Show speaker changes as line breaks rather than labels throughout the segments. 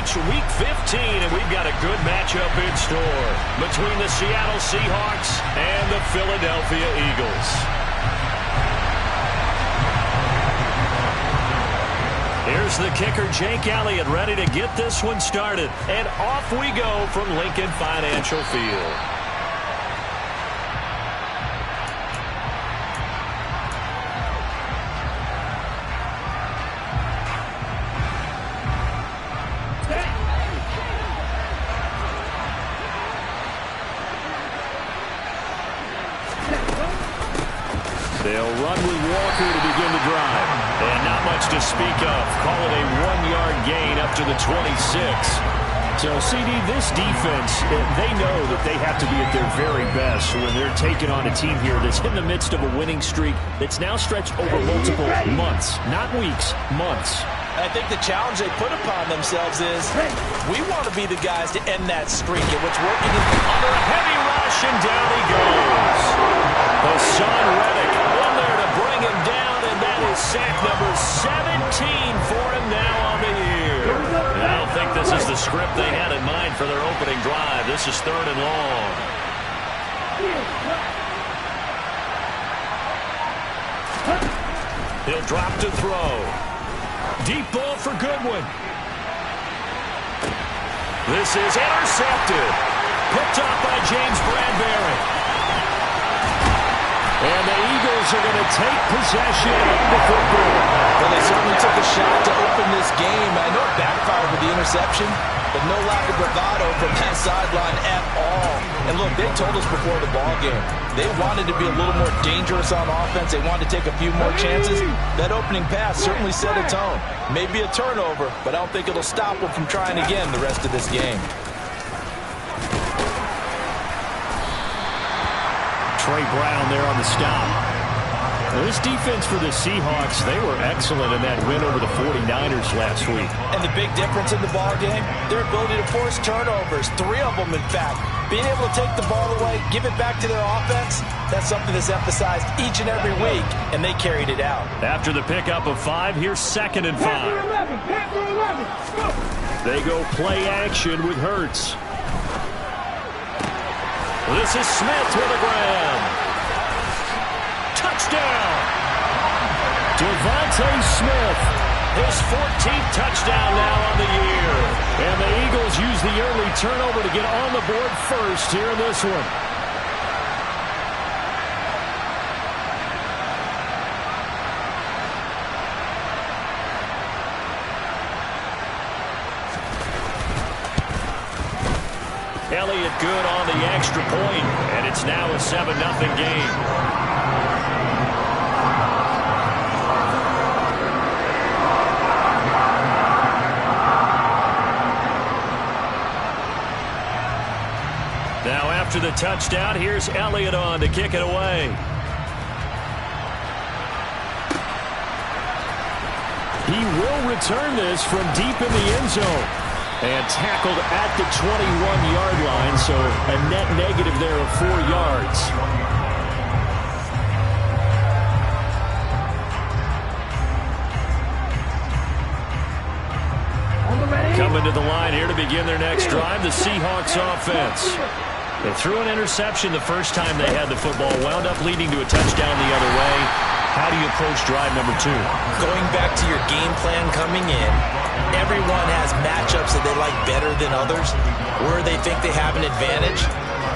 reach Week 15, and we've got a good matchup in store between the Seattle Seahawks and the Philadelphia Eagles. Here's the kicker, Jake Elliott, ready to get this one started. And off we go from Lincoln Financial Field. They'll run with Walker to begin the drive. And not much to speak of. Call it a 1-yard gain up to the 26. So, CD, this defense, they know that they have to be at their very best when they're taking on a team here that's in the midst of a winning streak that's now stretched over multiple months. Not weeks, months.
I think the challenge they put upon themselves is we want to be the guys to end that streak, and what's working is
under a heavy rush, and down he goes. Hassan Reddick in there to bring him down, and that is sack number 17 for him now on the year. I don't think this is the script they had in mind for their opening drive. This is 3rd and long. He'll drop to throw. Deep ball for Goodwin. This is intercepted. Picked off by James Bradbury. And the Eagles are going to take possession of the football.
Well, they certainly took a shot to open this game. I know it backfired with the interception, but no lack of bravado from that sideline at all. And look, they told us before the ball game, they wanted to be a little more dangerous on offense. They wanted to take a few more chances. That opening pass certainly set a tone. Maybe a turnover, but I don't think it'll stop them from trying again the rest of this game.
Trey Brown there on the stop. Now, this defense for the Seahawks, they were excellent in that win over the 49ers last week.
And the big difference in the ball game, their ability to force turnovers, 3 of them in fact. Being able to take the ball away, give it back to their offense, that's something that's emphasized each and every week, and they carried it out.
After the pickup of 5, here's 2nd and 5. They go play action with Hurts. This is Smith with a grab. Touchdown! Devontae Smith, his 14th touchdown now on the year. And the Eagles use the early turnover to get on the board first here in this one. Elliott good on the extra point, and it's now a 7-0 game. Now after the touchdown, here's Elliott on to kick it away. He will return this from deep in the end zone. And tackled at the 21-yard line, so a net negative there of 4 yards. Coming to the line here to begin their next drive, the Seahawks offense. They threw an interception the first time they had the football, wound up leading to a touchdown the other way. How do you approach drive number 2?
Going back to your game plan coming in, everyone has matchups that they like better than others, where they think they have an advantage.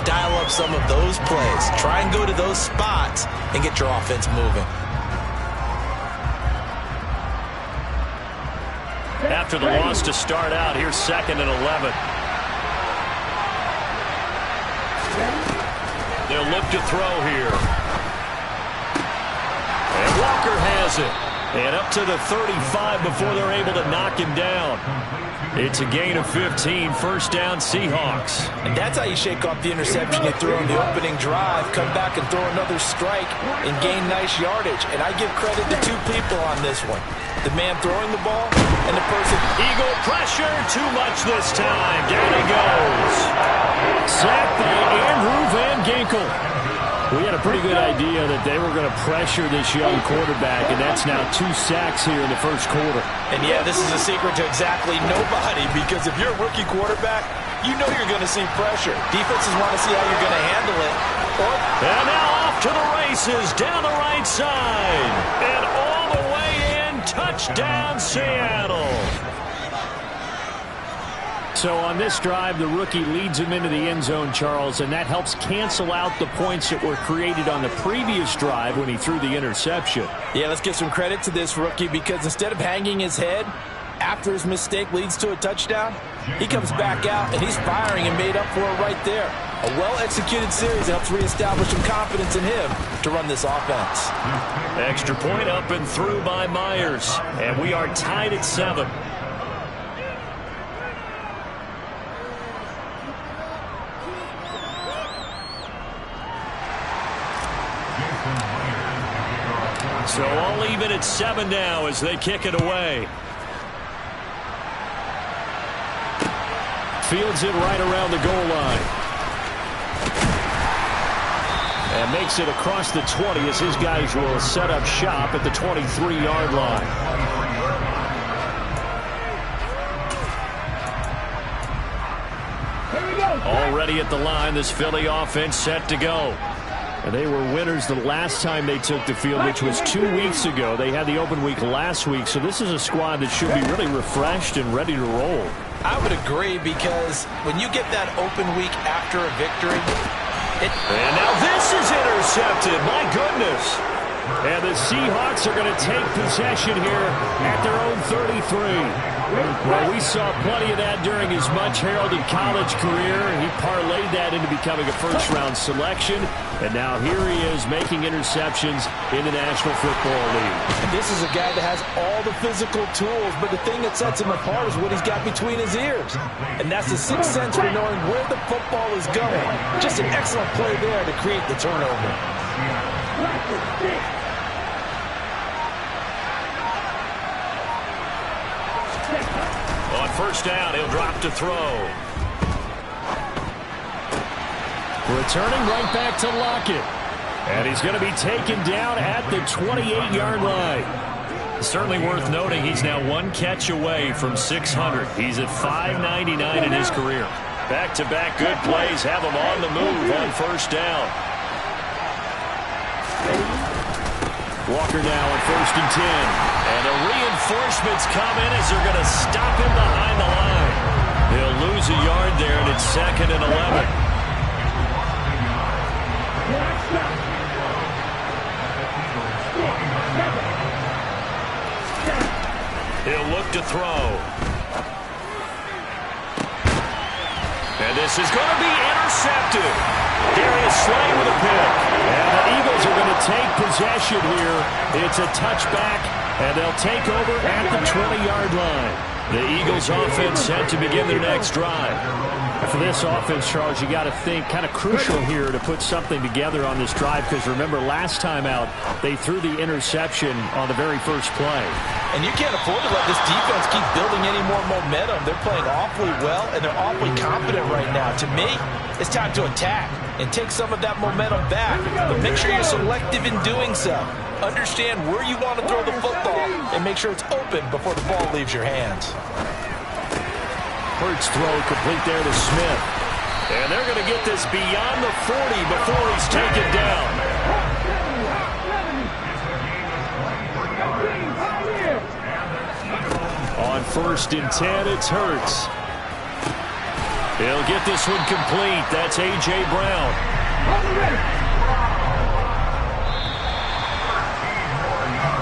Dial up some of those plays. Try and go to those spots and get your offense moving.
After the loss to start out, here's 2nd and 11. They'll look to throw here. And Walker has it. And up to the 35 before they're able to knock him down. It's a gain of 15, 1st down Seahawks.
And that's how you shake off the interception you threw on the opening drive, come back and throw another strike and gain nice yardage. And I give credit to 2 people on this one. The man throwing the ball and the person.
Eagle pressure, too much this time. Down he goes. Sacked by Andrew Van Ginkel. We had a pretty good idea that they were going to pressure this young quarterback, and that's now 2 sacks here in the first quarter.
And yeah, this is a secret to exactly nobody, because if you're a rookie quarterback, you know you're going to see pressure. Defenses want to see how you're going to handle it.
And now off to the races, down the right side. And all the way in, touchdown Seattle. So on this drive, the rookie leads him into the end zone, Charles, and that helps cancel out the points that were created on the previous drive when he threw the interception.
Yeah, let's give some credit to this rookie, because instead of hanging his head after his mistake leads to a touchdown, he comes back out and he's firing and made up for it right there. A well-executed series helps reestablish some confidence in him to run this offense.
Extra point up and through by Myers, and we are tied at 7. So all even at 7 now as they kick it away. Fields it right around the goal line. And makes it across the 20 as his guys will set up shop at the 23-yard line. Already at the line, this Philly offense set to go. And they were winners the last time they took the field, which was 2 weeks ago. They had the open week last week, so this is a squad that should be really refreshed and ready to roll.
I would agree, because when you get that open week after a victory,
and now this is intercepted. My goodness. And the Seahawks are going to take possession here at their own 33. Well, we saw plenty of that during his much-heralded college career. He parlayed that into becoming a first-round selection. And now here he is making interceptions in the National Football League.
And this is a guy that has all the physical tools, but the thing that sets him apart is what he's got between his ears. And that's the sixth sense for knowing where the football is going. Just an excellent play there to create the turnover.
On first down, he'll drop to throw. Returning right back to Lockett. And he's going to be taken down at the 28-yard line. Certainly worth noting he's now 1 catch away from 600. He's at 599 in his career. Back-to-back good plays have him on the move on first down. Walker now on first and 10. And the reinforcements come in as they're going to stop him behind the line. He'll lose a yard there, and it's 2nd and 11. He'll look to throw. And this is going to be intercepted. Darius Slay with a pick. And the Eagles are going to take possession here. It's a touchback, and they'll take over at the 20-yard line. The Eagles offense set to begin their next drive. For this offense, Charles, you got to think kind of crucial here to put something together on this drive, because remember last time out they threw the interception on the very first play.
And you can't afford to let this defense keep building any more momentum. They're playing awfully well, and they're awfully confident right now. To me, it's time to attack and take some of that momentum back, but make sure you're selective in doing so. Understand where you want to throw the football and make sure it's open before the ball leaves your hands.
Hurts throw complete there to Smith. And they're going to get this beyond the 40 before he's taken down. On first and 10, it's Hurts. He'll get this one complete. That's A.J. Brown.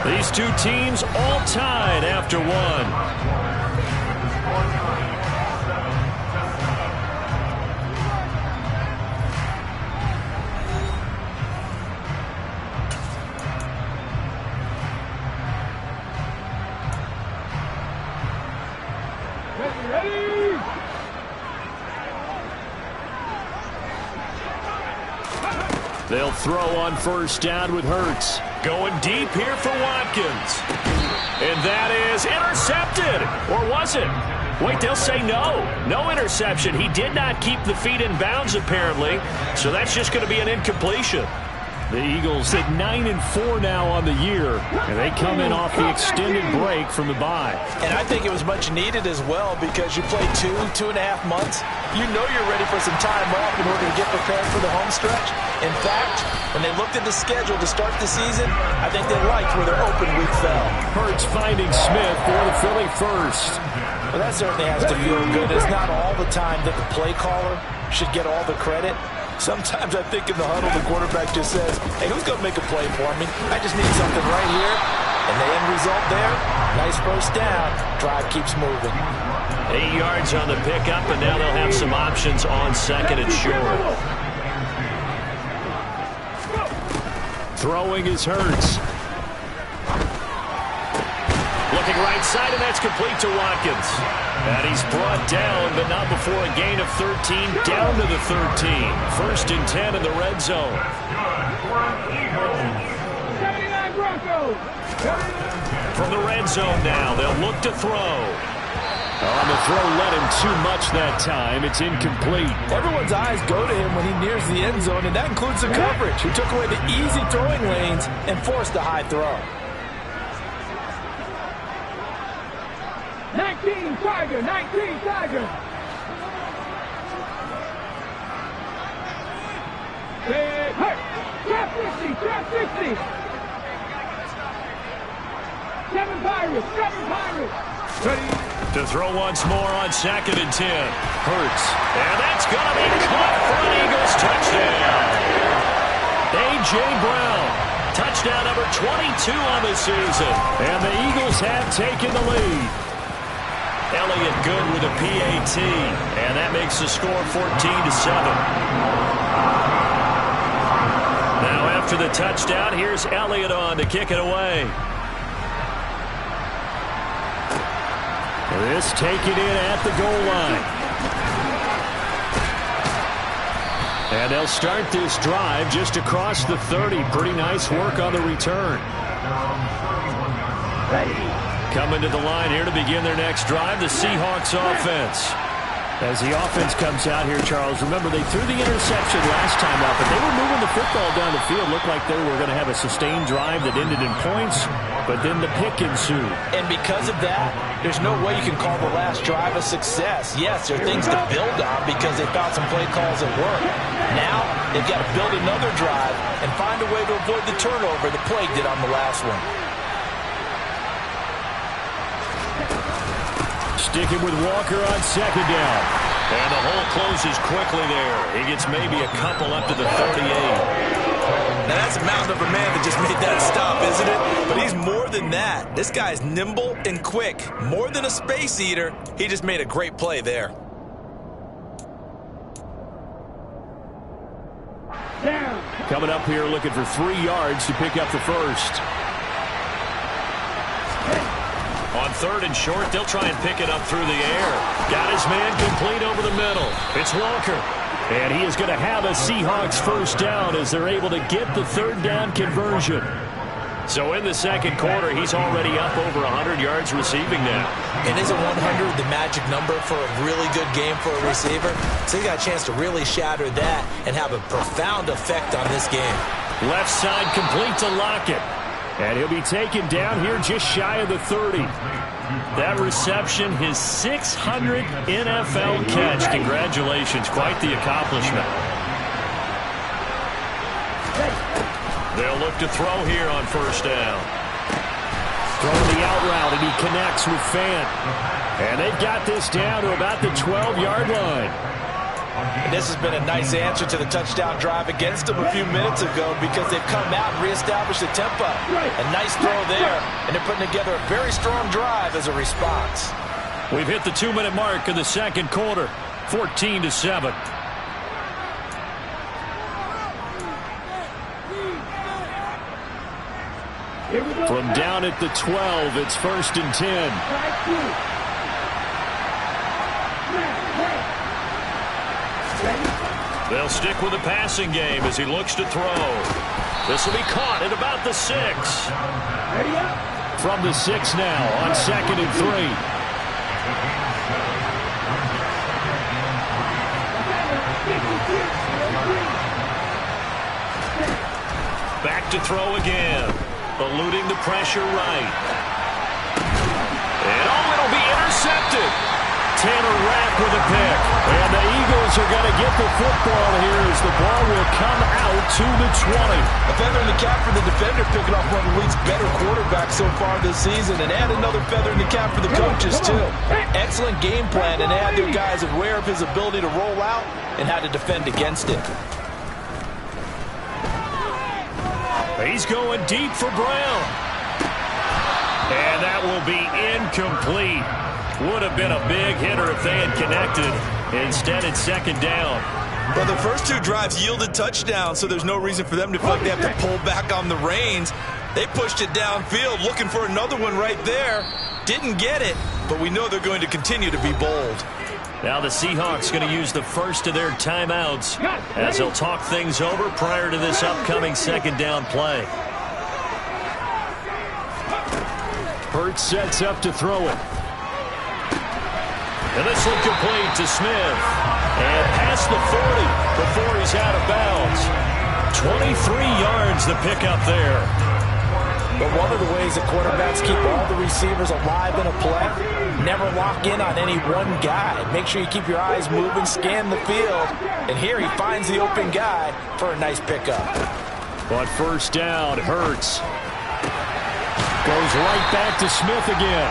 These two teams all tied after one. They'll throw on first down with Hurts. Going deep here for Watkins. And that is intercepted. Or was it? Wait, they'll say no. No interception. He did not keep the feet in bounds, apparently. So that's just going to be an incompletion. The Eagles at 9-4 now on the year, and they come in off the extended break from the bye.
And I think it was much needed as well because you play 2.5 months. You know you're ready for some time off in order to get prepared for the home stretch. In fact, when they looked at the schedule to start the season, I think they liked where their open week fell.
Hurts finding Smith for the Philly first.
Well, that certainly has to feel good. It's not all the time that the play caller should get all the credit. Sometimes I think in the huddle, the quarterback just says, hey, who's going to make a play for me? I just need something right here. And the end result there, nice first down. Drive keeps moving.
8 yards on the pickup, and now they'll have some options on second and short. Throwing is Hurts. Looking right side, and that's complete to Watkins. And he's brought down, but not before a gain of 13, down to the 13. First and 10 in the red zone. From the red zone now, they'll look to throw. On the throw, let him too much that time. It's incomplete.
Everyone's eyes go to him when he nears the end zone, and that includes the coverage. He took away the easy throwing lanes and forced a high throw.
19 Tiger, 19 Tiger. Hey, trap 50, trap 50. 7 Pirates, 7 Pirates. Ready?
To throw once more on second and 10. Hurts. And that's going to be caught for an Eagles touchdown. A.J. Brown. Touchdown number 22 on the season. And the Eagles have taken the lead. Elliott good with a PAT. And that makes the score 14-7. Now after the touchdown, here's Elliott on to kick it away. This taken in at the goal line. And they'll start this drive just across the 30. Pretty nice work on the return. Coming to the line here to begin their next drive, the Seahawks offense. As the offense comes out here, Charles, remember they threw the interception last time out, but they were moving the football down the field. Looked like they were going to have a sustained drive that ended in points, but then the pick ensued.
And because of that, there's no way you can call the last drive a success. Yes, there are things to build on because they found some play calls that work. Now, they've got to build another drive and find a way to avoid the turnover the plague did on the last one.
Sticking with Walker on second down. And the hole closes quickly there. He gets maybe a couple up to the 38.
Now that's a mountain of a man that just made that stop, isn't it? But he's more than that. This guy's nimble and quick. More than a space eater. He just made a great play there.
Coming up here looking for 3 yards to pick up the first. On third and short, they'll try and pick it up through the air. Got his man complete over the middle. It's Walker. And he is going to have a Seahawks first down as they're able to get the third down conversion. So in the second quarter, he's already up over 100 yards receiving now.
And isn't 100 the magic number for a really good game for a receiver? So he got a chance to really shatter that and have a profound effect on this game.
Left side complete to Lockett. And he'll be taken down here just shy of the 30. That reception, his 600th NFL catch. Congratulations. Quite the accomplishment. They'll look to throw here on first down. Throwing the out route, and he connects with Fant. And they've got this down to about the 12-yard line.
And this has been a nice answer to the touchdown drive against them a few minutes ago because they've come out and reestablished the tempo. A nice throw there, and they're putting together a very strong drive as a response.
We've hit the 2-minute mark in the second quarter, 14-7. From down at the 12, it's first and 10. They'll stick with the passing game as he looks to throw. This will be caught at about the 6. From the 6 now on second and 3. to throw again. Eluding the pressure right. And it'll be intercepted. Tanner Rapp with a pick. And the Eagles are going to get the football here as the ball will come out to the 20.
A feather in the cap for the defender, picking off one of the league's better quarterbacks so far this season. And add another feather in the cap for the coaches, too. Excellent game plan, and add their guys aware of his ability to roll out and how to defend against it.
He's going deep for Brown. And that will be incomplete. Would have been a big hitter if they had connected. Instead, it's second down.
Well, the first two drives yielded touchdowns, so there's no reason for them to feel like they have to pull back on the reins. They pushed it downfield, looking for another one right there. Didn't get it, but we know they're going to continue to be bold.
Now the Seahawks going to use the first of their timeouts as they'll talk things over prior to this upcoming second down play. Hurts sets up to throw it. And this will complete to Smith. And past the 40 before he's out of bounds. 23 yards the pickup there.
But one of the ways that quarterbacks keep all the receivers alive in a play, never lock in on any one guy. Make sure you keep your eyes moving, scan the field. And here he finds the open guy for a nice pickup.
But first down, Hurts. Goes right back to Smith again.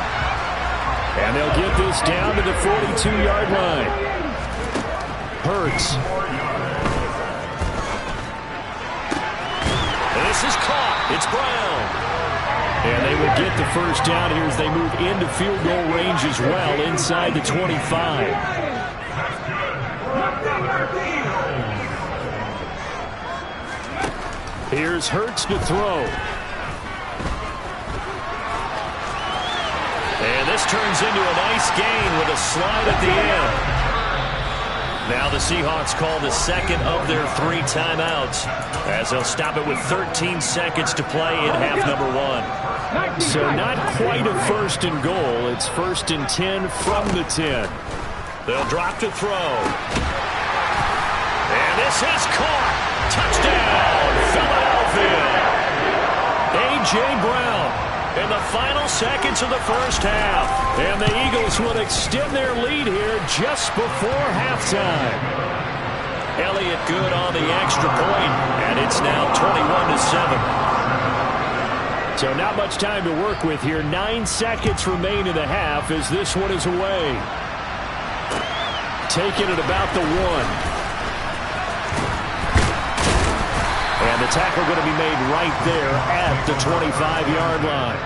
And they'll get this down to the 42-yard line. Hurts. And this is caught. It's Brown. And they will get the first down here as they move into field goal range as well inside the 25. Here's Hurts to throw. And this turns into a nice gain with a slide at the end. Now the Seahawks call the second of their 3 timeouts as they'll stop it with 13 seconds to play in half number 1. So not quite a first and goal. It's first and 10 from the 10. They'll drop to throw. And this is caught. Touchdown, Philadelphia. A.J. Brown in the final seconds of the first half. And the Eagles will extend their lead here just before halftime. Elliott good on the extra point, and it's now 21-7. So not much time to work with here. 9 seconds remain in the half as this one is away. Taking it about the 1. And the tackle going to be made right there at the 25-yard line.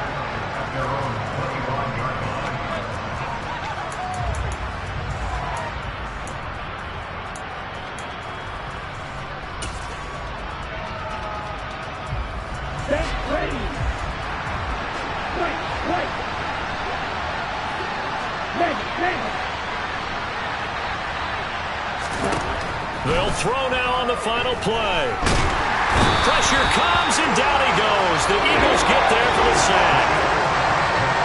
They'll throw now on the final play. Pressure comes, and down he goes. The Eagles get there for the sack.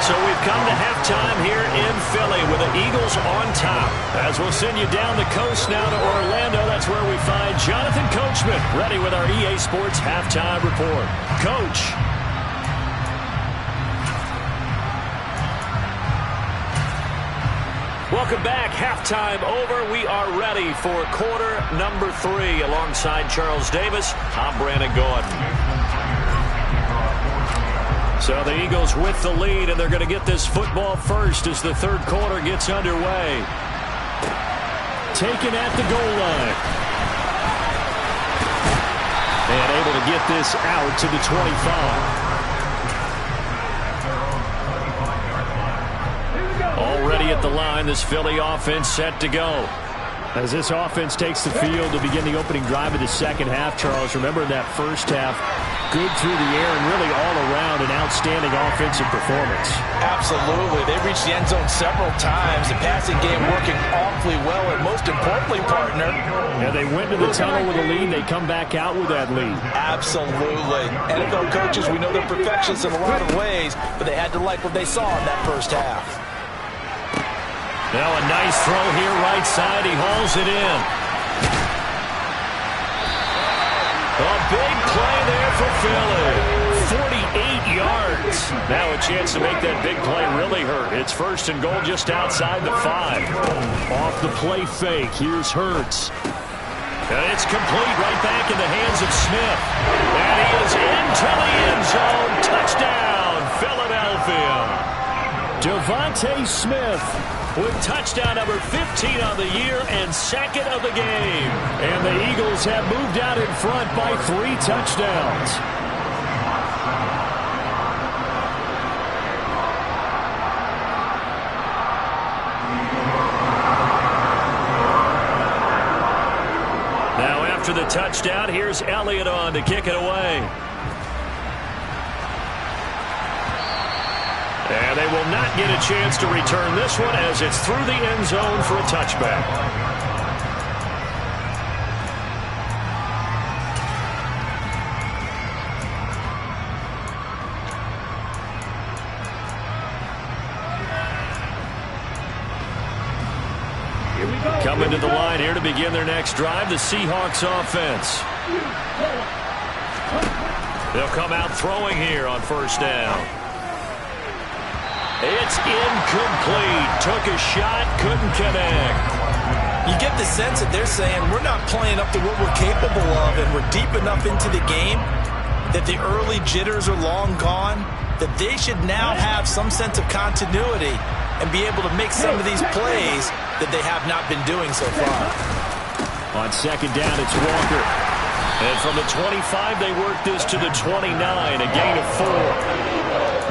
So we've come to halftime here in Philly with the Eagles on top. As we'll send you down the coast now to Orlando, that's where we find Jonathan Coachman, ready with our EA Sports Halftime Report. Coach. Welcome back. Halftime over. We are ready for quarter number 3. Alongside Charles Davis, I'm Brandon Gordon. So the Eagles with the lead, and they're going to get this football first as the third quarter gets underway. Taken at the goal line. And able to get this out to the 25. Already at the line, this Philly offense set to go. As this offense takes the field to begin the opening drive of the second half, Charles, remember that first half, good through the air and really all around an outstanding offensive performance.
Absolutely. They reached the end zone several times. The passing game working awfully well, and most importantly, partner.
Yeah, they went to the tunnel with a lead. They come back out with that lead.
Absolutely. NFL coaches, we know they're perfectionists in a lot of ways, but they had to like what they saw in that first half.
Now a nice throw here right side. He hauls it in. A big play there fulfill it. 48 yards. Now a chance to make that big play really hurt. It's first and goal just outside the 5. Off the play fake. Here's Hurts. And it's complete right back in the hands of Smith. And he is into the end zone. Touchdown, Philadelphia. Devontae Smith with touchdown number 15 on the year and second of the game. And the Eagles have moved out in front by 3 touchdowns. Now after the touchdown, here's Elliott on to kick it away. And they will not get a chance to return this one as it's through the end zone for a touchback. Coming to the line here to begin their next drive, the Seahawks offense. They'll come out throwing here on first down. It's incomplete. Took a shot, couldn't connect.
You get the sense that they're saying we're not playing up to what we're capable of, and we're deep enough into the game that the early jitters are long gone, that they should now have some sense of continuity and be able to make some of these plays that they have not been doing so far.
On second down, it's Walker. And from the 25, they work this to the 29, a gain of 4.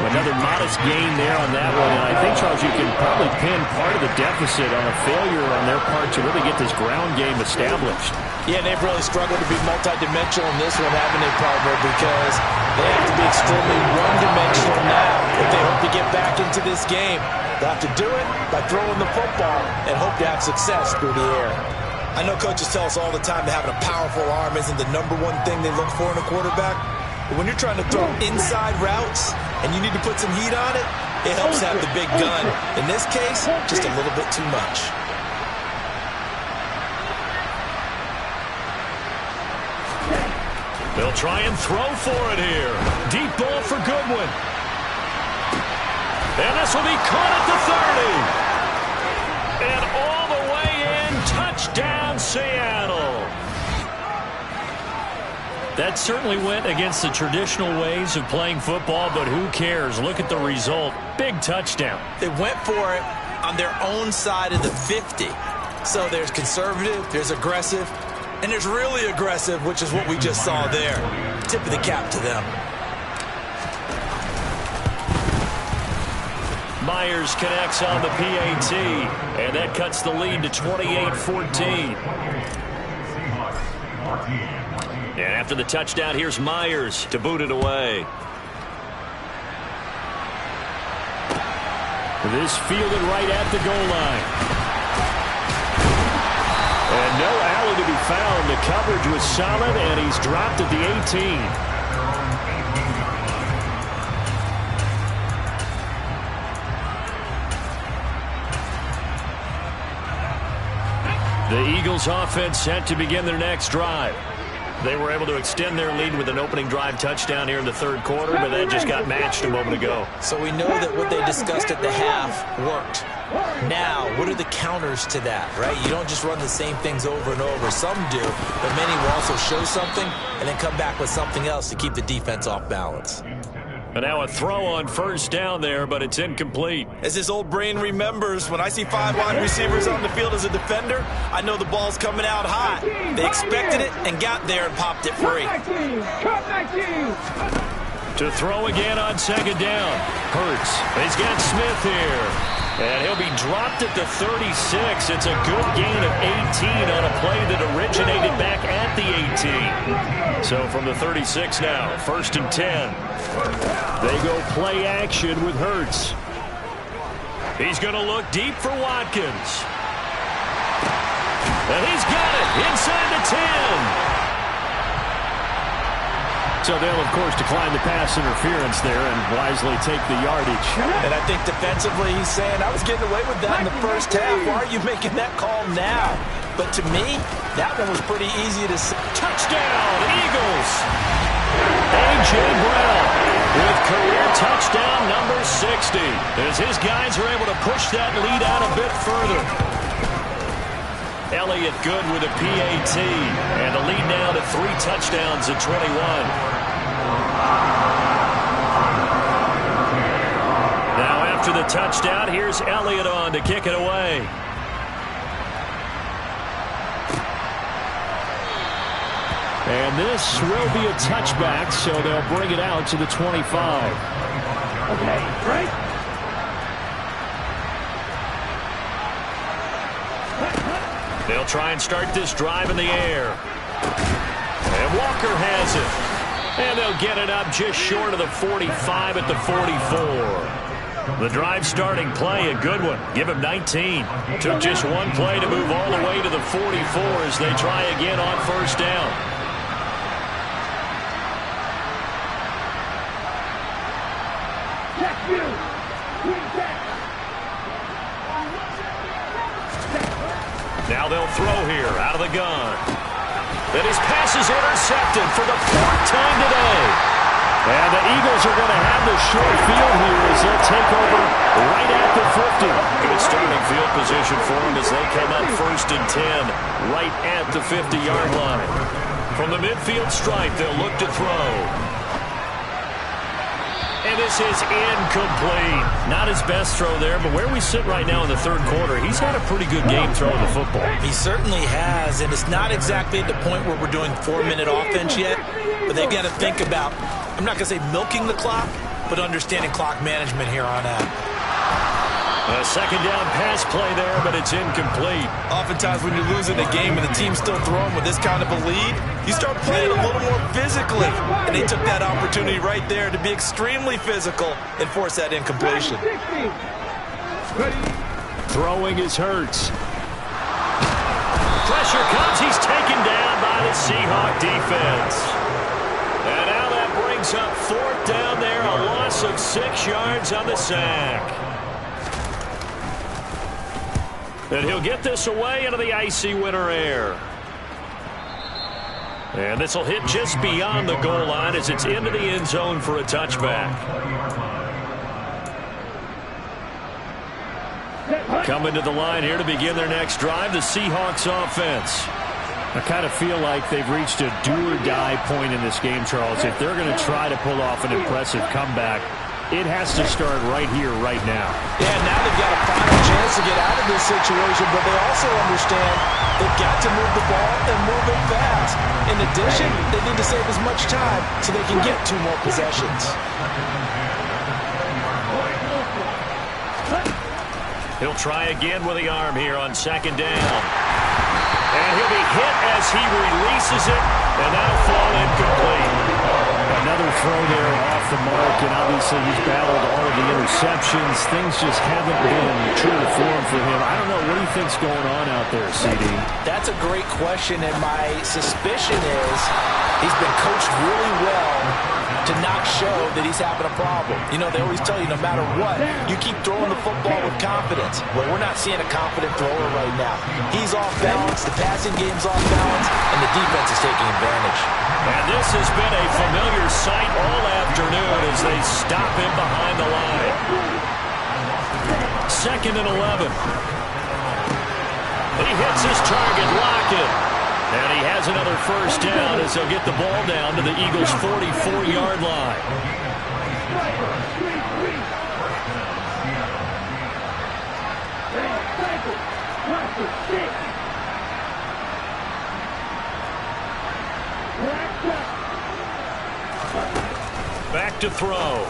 Another modest gain there on that one. And I think, Charles, you can probably pin part of the deficit on a failure on their part to really get this ground game established.
Yeah, they've really struggled to be multidimensional in this one, haven't they, partner? Because they have to be extremely one-dimensional now if they hope to get back into this game. They'll have to do it by throwing the football and hope to have success through the air. I know coaches tell us all the time that having a powerful arm isn't the number one thing they look for in a quarterback. But when you're trying to throw inside routes and you need to put some heat on it, it helps have the big gun. In this case, just a little bit too much.
They'll try and throw for it here. Deep ball for Goodwin. And this will be caught at the 30. And all the way in, touchdown Seattle. That certainly went against the traditional ways of playing football, but who cares? Look at the result. Big touchdown.
They went for it on their own side of the 50. So there's conservative, there's aggressive, and there's really aggressive, which is what we just saw there. Tip of the cap to them.
Myers connects on the PAT, and that cuts the lead to 28-14. And after the touchdown, here's Myers to boot it away. This fielded right at the goal line. And no alley to be found. The coverage was solid, and he's dropped at the 18. The Eagles offense set to begin their next drive. They were able to extend their lead with an opening drive touchdown here in the third quarter, but that just got matched a moment ago.
So we know that what they discussed at the half worked. Now, what are the counters to that, right? You don't just run the same things over and over. Some do, but many will also show something and then come back with something else to keep the defense off balance.
And now a throw on first down there, but it's incomplete.
As this old brain remembers, when I see 5 wide receivers on the field as a defender, I know the ball's coming out hot. They expected it and got there and popped it free.
To throw again on second down. Hurts. He's got Smith here. And he'll be dropped at the 36. It's a good gain of 18 on a play that originated back at the 18. So from the 36 now, first and 10. They go play action with Hurts. He's going to look deep for Watkins. And he's got it inside the 10. So they'll, of course, decline the pass interference there and wisely take the yardage.
And I think defensively he's saying, I was getting away with that in the first half. Why are you making that call now? but to me, that one was pretty easy to see.
Touchdown, Eagles! A.J. Brown with career touchdown number 60 as his guys are able to push that lead out a bit further. Elliott good with a PAT, and the lead now to 3 touchdowns at 21. Now after the touchdown, here's Elliott on to kick it away. And this will be a touchback, so they'll bring it out to the 25.
Okay, right?
They'll try and start this drive in the air. And Walker has it. And they'll get it up just short of the 45 at the 44. The drive starting play, a good one. Give him 19. Took just one play to move all the way to the 44 as they try again on first down. Now they'll throw here out of the gun. And his pass is intercepted for the 4th time today. And the Eagles are going to have the short field here as they'll take over right at the 50. Good starting field position for them as they come up 1st and 10 right at the 50-yard line. From the midfield stripe, they'll look to throw. And this is incomplete. Not his best throw there, but where we sit right now in the 3rd quarter, he's had a pretty good game throwing the football.
He certainly has, and it's not exactly at the point where we're doing 4-minute offense yet, but they've got to think about, I'm not going to say milking the clock, but understanding clock management here on out.
A 2nd down pass play there, but it's incomplete.
Oftentimes when you're losing a game and the team's still throwing with this kind of a lead, you start playing a little more physically. And they took that opportunity right there to be extremely physical and force that incompletion.
Throwing is Hurts. Pressure comes. He's taken down by the Seahawk defense. And now that brings up 4th down there, a loss of 6 yards on the sack. And he'll get this away into the icy winter air. And this will hit just beyond the goal line as it's into the end zone for a touchback. Coming to the line here to begin their next drive, the Seahawks offense. I kind of feel like they've reached a do-or-die point in this game, Charles. If they're going to try to pull off an impressive comeback, it has to start right here, right now.
Yeah, now they've got a final chance to get out of this situation, but they also understand they've got to move the ball and move it fast. In addition, they need to save as much time so they can get 2 more possessions.
He'll try again with the arm here on 2nd down. And he'll be hit as he releases it, and that'll fall incomplete. Another throw there off the mark, and obviously he's battled all of the interceptions. Things just haven't been true to form for him. I don't know, what do you think's going on out there, CD?
That's a great question, and my suspicion is he's been coached really well to not show that he's having a problem. You know, they always tell you no matter what, you keep throwing the football with confidence. Well, we're not seeing a confident thrower right now. He's off balance, the passing game's off balance, and the defense is taking advantage.
And this has been a familiar sight all afternoon as they stop him behind the line. 2nd and 11. He hits his target, Lockett. And he has another 1st down as they'll get the ball down to the Eagles' 44-yard line. Back to throw.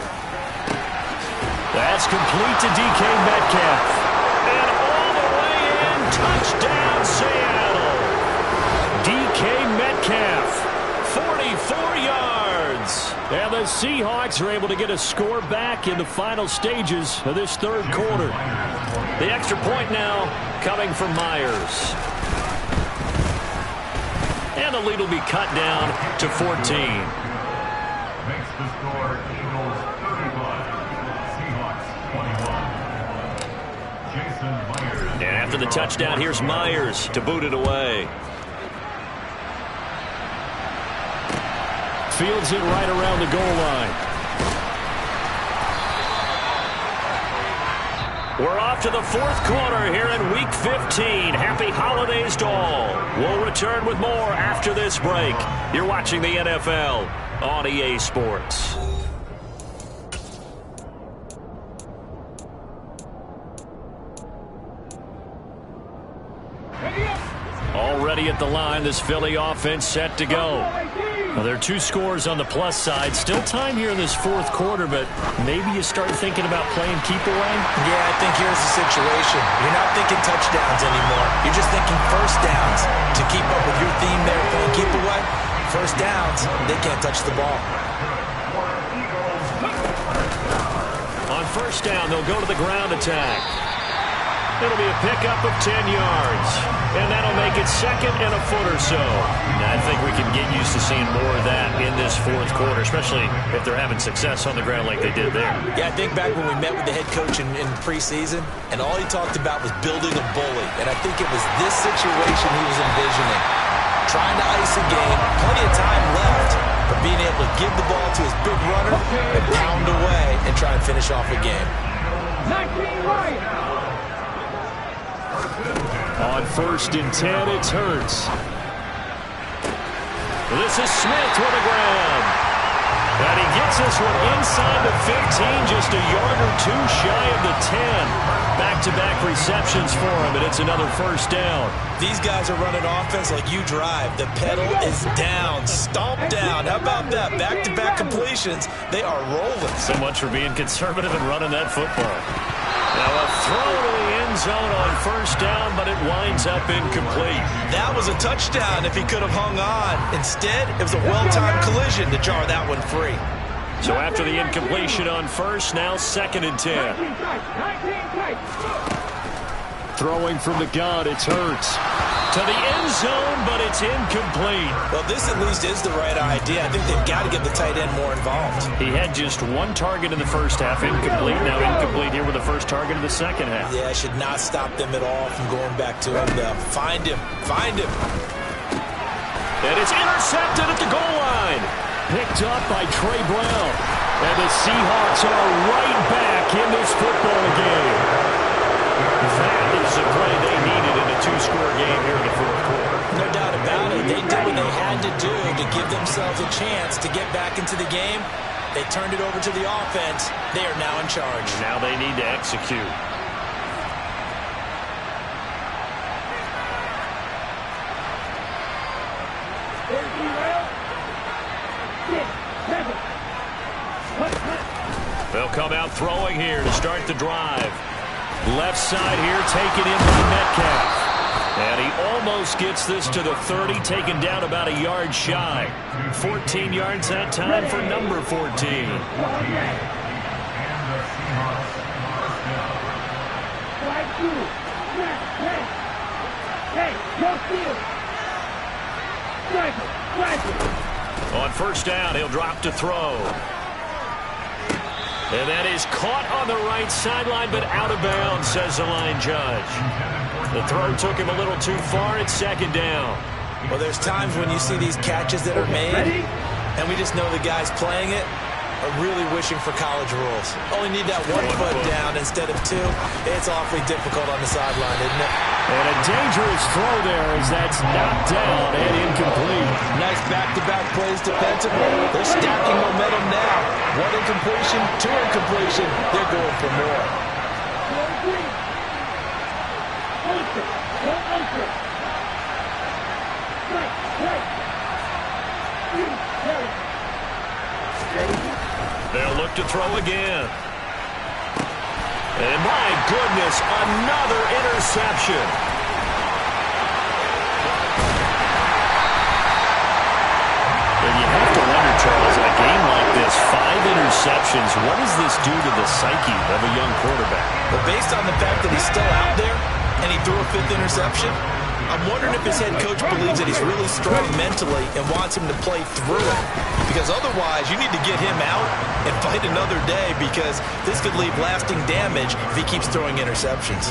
That's complete to DK Metcalf. And all the way in, touchdown Seattle. DK Metcalf, 44 yards. And the Seahawks are able to get a score back in the final stages of this 3rd quarter. The extra point now coming from Myers. And the lead will be cut down to 14.
Makes the score Eagles 31, Seahawks 21. Jason Myers.
And After the touchdown, here's Myers to boot it away. Fields it right around the goal line. We're off to the fourth quarter here in Week 15. Happy holidays to all. We'll return with more after this break. You're watching the NFL on EA Sports. Already at the line, this Philly offense set to go. Well, there are 2 scores on the plus side. Still time here in this fourth quarter, but maybe you start thinking about playing keep away?
Yeah, I think here's the situation. You're not thinking touchdowns anymore. You're just thinking first downs. To keep up with your theme there, playing keep away, first downs, they can't touch the ball.
On first down, they'll go to the ground attack. It'll be a pickup of 10 yards. And that'll make it second and a foot or so. I think we can get used to seeing more of that in this fourth quarter, especially if they're having success on the ground like they did there.
Yeah, I think back when we met with the head coach in preseason, and all he talked about was building a bully. And I think it was this situation he was envisioning. Trying to ice a game, plenty of time left, but being able to give the ball to his big runner and pound away and try and finish off a game.
19 right.
On first and 10, it's Hurts. This is Smith with a grab. And he gets this one inside the 15, just a yard or 2 shy of the 10. Back-to-back receptions for him, and it's another first down.
These guys are running offense like you drive. The pedal is down, stomp down. How about that? Back-to-back completions. They are rolling.
So much for being conservative and running that football. Now a throw to the end zone on first down, but it winds up incomplete.
That was a touchdown if he could have hung on. Instead, it was a well-timed collision to jar that one free.
So after the incompletion on first, now second and 10.
19 tight.
Throwing from the gun, it's Hurts. To the end zone, but it's incomplete.
Well, this at least is the right idea. I think they've got to get the tight end more involved.
He had just 1 target in the first half, incomplete. Now incomplete here with the first target in the second half.
Yeah, should not stop them at all from going back to him, though. Find him.
And it's intercepted at the goal line. Picked up by Trey Brown. And the Seahawks are right back in this football game. That is the play they needed in a 2-score game here in the fourth quarter.
No doubt about it. They did what they had to do to give themselves a chance to get back into the game. They turned it over to the offense. They are now in charge.
Now they need to execute. They'll come out throwing here to start the drive. Left side here taken in by Metcalf. And he almost gets this to the 30, taken down about a yard shy. 14 yards that time for number 14. On first down, he'll drop to throw. And that is caught on the right sideline, but out of bounds, says the line judge. The throw took him a little too far. It's second down.
Well, there's times when you see these catches that are made, and we just know the guys playing it are really wishing for college rules. Only need that 1 foot down instead of 2. It's awfully difficult on the sideline, isn't it?
And a dangerous throw there as that's knocked down and incomplete.
Nice back-to-back plays defensively. They're stacking momentum now. 1 incompletion, 2 incompletion. They're going for more.
They'll look to throw again. And my goodness, another interception. And you have to wonder, Charles, in a game like this, 5 interceptions, what does this do to the psyche of a young quarterback?
But based on the fact that he's still out there and he threw a 5th interception, I'm wondering if his head coach believes that he's really strong mentally and wants him to play through it. Because otherwise, you need to get him out and fight another day, because this could leave lasting damage if he keeps throwing interceptions.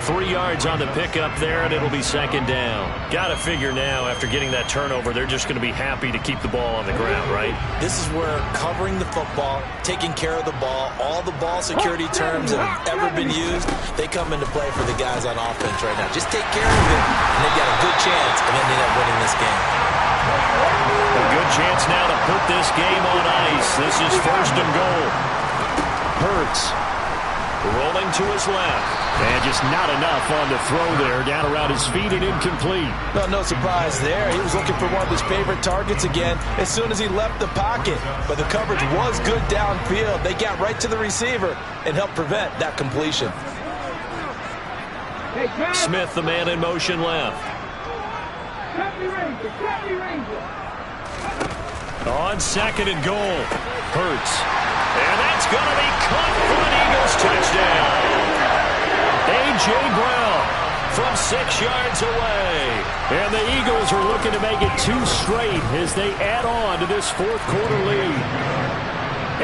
3 yards on the pickup there, and it'll be second down. Got to figure now, after getting that turnover, they're just going to be happy to keep the ball on the ground, right?
This is where covering the football, taking care of the ball, all the ball security terms that have ever been used, they come into play for the guys on offense right now. Just take care of it, and they've got a good chance of ending up winning this game.
A good chance now to put this game on ice. This is first and goal. Hurts rolling to his left. And just not enough on the throw there. Down around his feet and incomplete.
No surprise there. He was looking for one of his favorite targets again as soon as he left the pocket. But the coverage was good downfield. They got right to the receiver and helped prevent that completion.
Smith, the man in motion left. On second and goal. Hurts. And that's going to be caught for an Eagles touchdown. A.J. Brown from 6 yards away. And the Eagles are looking to make it 2 straight as they add on to this fourth quarter lead.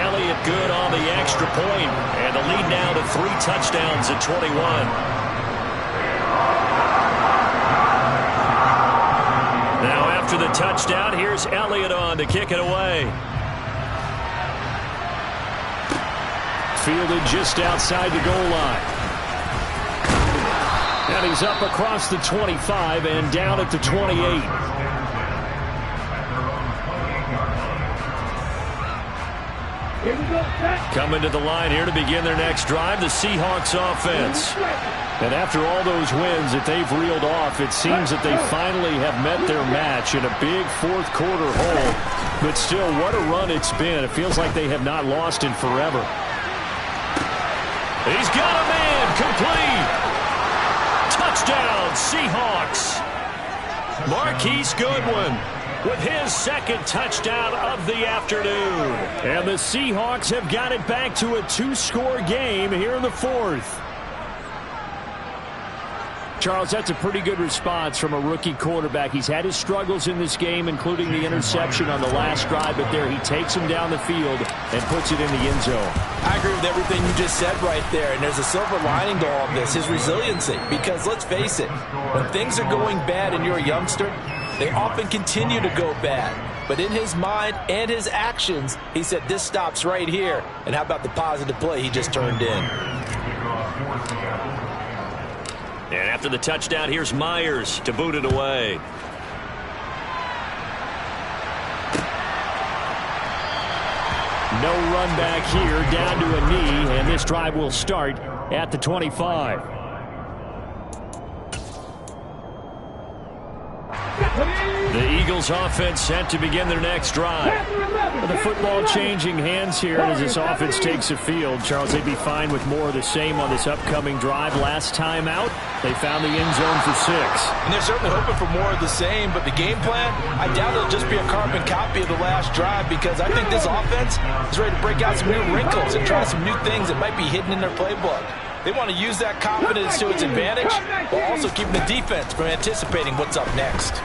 Elliott good on the extra point. And the lead now to 3 touchdowns at 21. Now after the touchdown, here's Elliott on to kick it away. Fielded just outside the goal line. And he's up across the 25 and down at the 28. Coming to the line here to begin their next drive, the Seahawks offense. And after all those wins that they've reeled off, it seems that they finally have met their match in a big fourth quarter hole. But still, what a run it's been. It feels like they have not lost in forever. He's got a man, complete. Touchdown, Seahawks. Marquise Goodwin with his second touchdown of the afternoon. And the Seahawks have got it back to a 2-score game here in the fourth. Charles, that's a pretty good response from a rookie quarterback. He's had his struggles in this game, including the interception on the last drive, but there he takes him down the field and puts it in the end zone.
I agree with everything you just said right there, and there's a silver lining to all of this, his resiliency. Because let's face it, when things are going bad and you're a youngster, they often continue to go bad. But in his mind and his actions, he said, this stops right here. And how about the positive play he just turned in?
And after the touchdown, here's Myers to boot it away. No run back here, down to a knee, and this drive will start at the 25. The Eagles offense set to begin their next drive. The football changing hands here as this offense takes the field. Charles, they'd be fine with more of the same on this upcoming drive. Last time out, they found the end zone for 6.
And they're certainly hoping for more of the same, but the game plan, I doubt it'll just be a carbon copy of the last drive, because I think this offense is ready to break out some new wrinkles and try some new things that might be hidden in their playbook. They want to use that confidence to its advantage, while also keeping the defense from anticipating what's up next.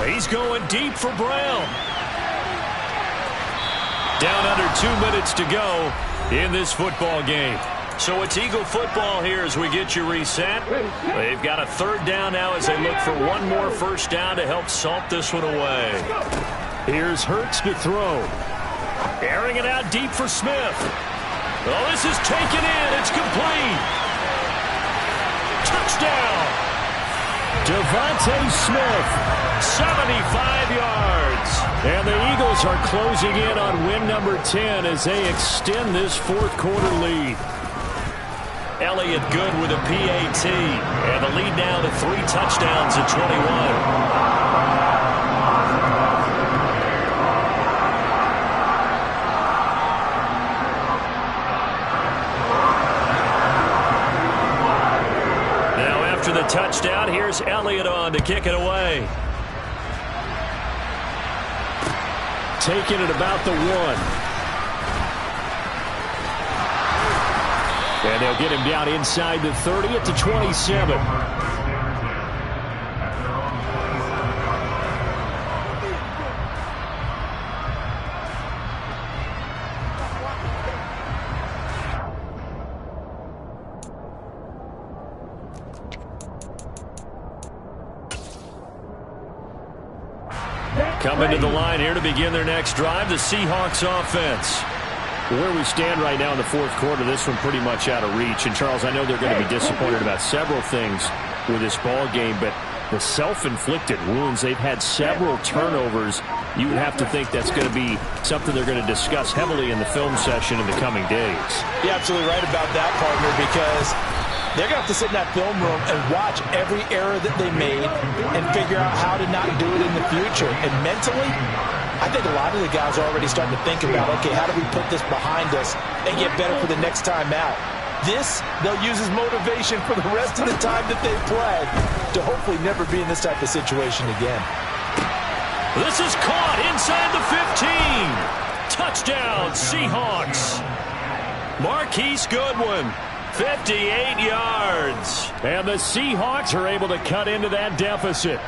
He's going deep for Brown. Down under 2 minutes to go in this football game. So it's Eagle football here as we get you reset. They've got a third down now as they look for one more first down to help salt this one away. Here's Hurts to throw. Airing it out deep for Smith. Oh, this is taken in. It's complete. Touchdown. Devontae Smith, 75 yards. And the Eagles are closing in on win number 10 as they extend this fourth quarter lead. Elliott good with a PAT. And the lead now to 3 touchdowns at 21. After the touchdown, here's Elliott on to kick it away. Taking it about the 1. And they'll get him down inside the 30 at the 27. Coming to the line here to begin their next drive, the Seahawks offense. Where we stand right now in the fourth quarter, this one pretty much out of reach. And, Charles, I know they're going to be disappointed about several things with this ball game, but the self-inflicted wounds, they've had several turnovers. You would have to think that's going to be something they're going to discuss heavily in the film session in the coming days.
You're absolutely right about that, partner, because they're going to have to sit in that film room and watch every error that they made and figure out how to not do it in the future. And mentally, I think a lot of the guys are already starting to think about, okay, how do we put this behind us and get better for the next time out? This, they'll use as motivation for the rest of the time that they play to hopefully never be in this type of situation again.
This is caught inside the 15. Touchdown, Seahawks. Marquise Goodwin, 58 yards. And the Seahawks are able to cut into that deficit.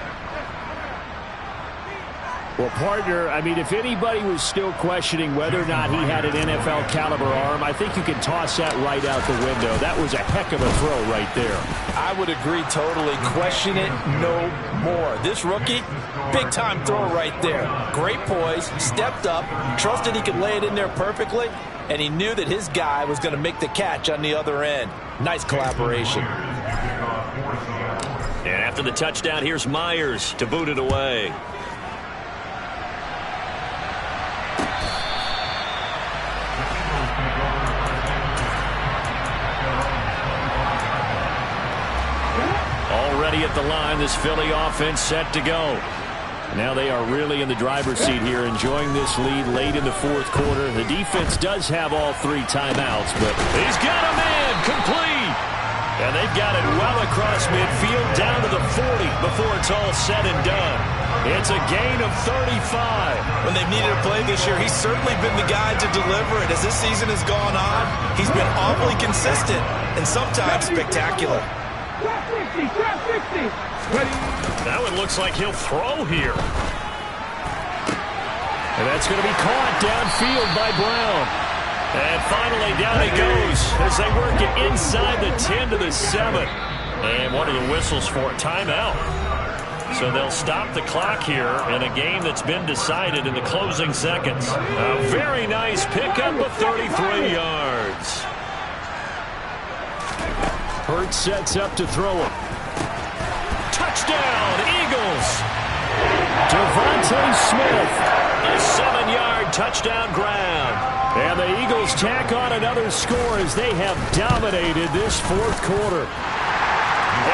Well, partner, I mean, if anybody was still questioning whether or not he had an NFL caliber arm, I think you can toss that right out the window. That was a heck of a throw right there.
I would agree totally. Question it no more. This rookie, big-time throw right there. Great poise, stepped up, trusted he could lay it in there perfectly, and he knew that his guy was going to make the catch on the other end. Nice collaboration.
And after the touchdown, here's Myers to boot it away. Already at the line, this Philly offense set to go. Now they are really in the driver's seat here, enjoying this lead late in the fourth quarter. The defense does have all three timeouts, but he's got a man complete. And they've got it well across midfield down to the 40 before it's all said and done. It's a gain of 35.
When they've needed a play this year, he's certainly been the guy to deliver it. As this season has gone on, he's been awfully consistent and sometimes spectacular.
Now it looks like he'll throw here. And that's going to be caught downfield by Brown. And finally down he goes as they work it inside the 10 to the 7. And one of the whistles for a timeout. So they'll stop the clock here in a game that's been decided in the closing seconds. A very nice pickup of 33 yards. Hurts sets up to throw him. Touchdown, Eagles. Devontae Smith, a 7-yard touchdown grab. And the Eagles tack on another score as they have dominated this fourth quarter.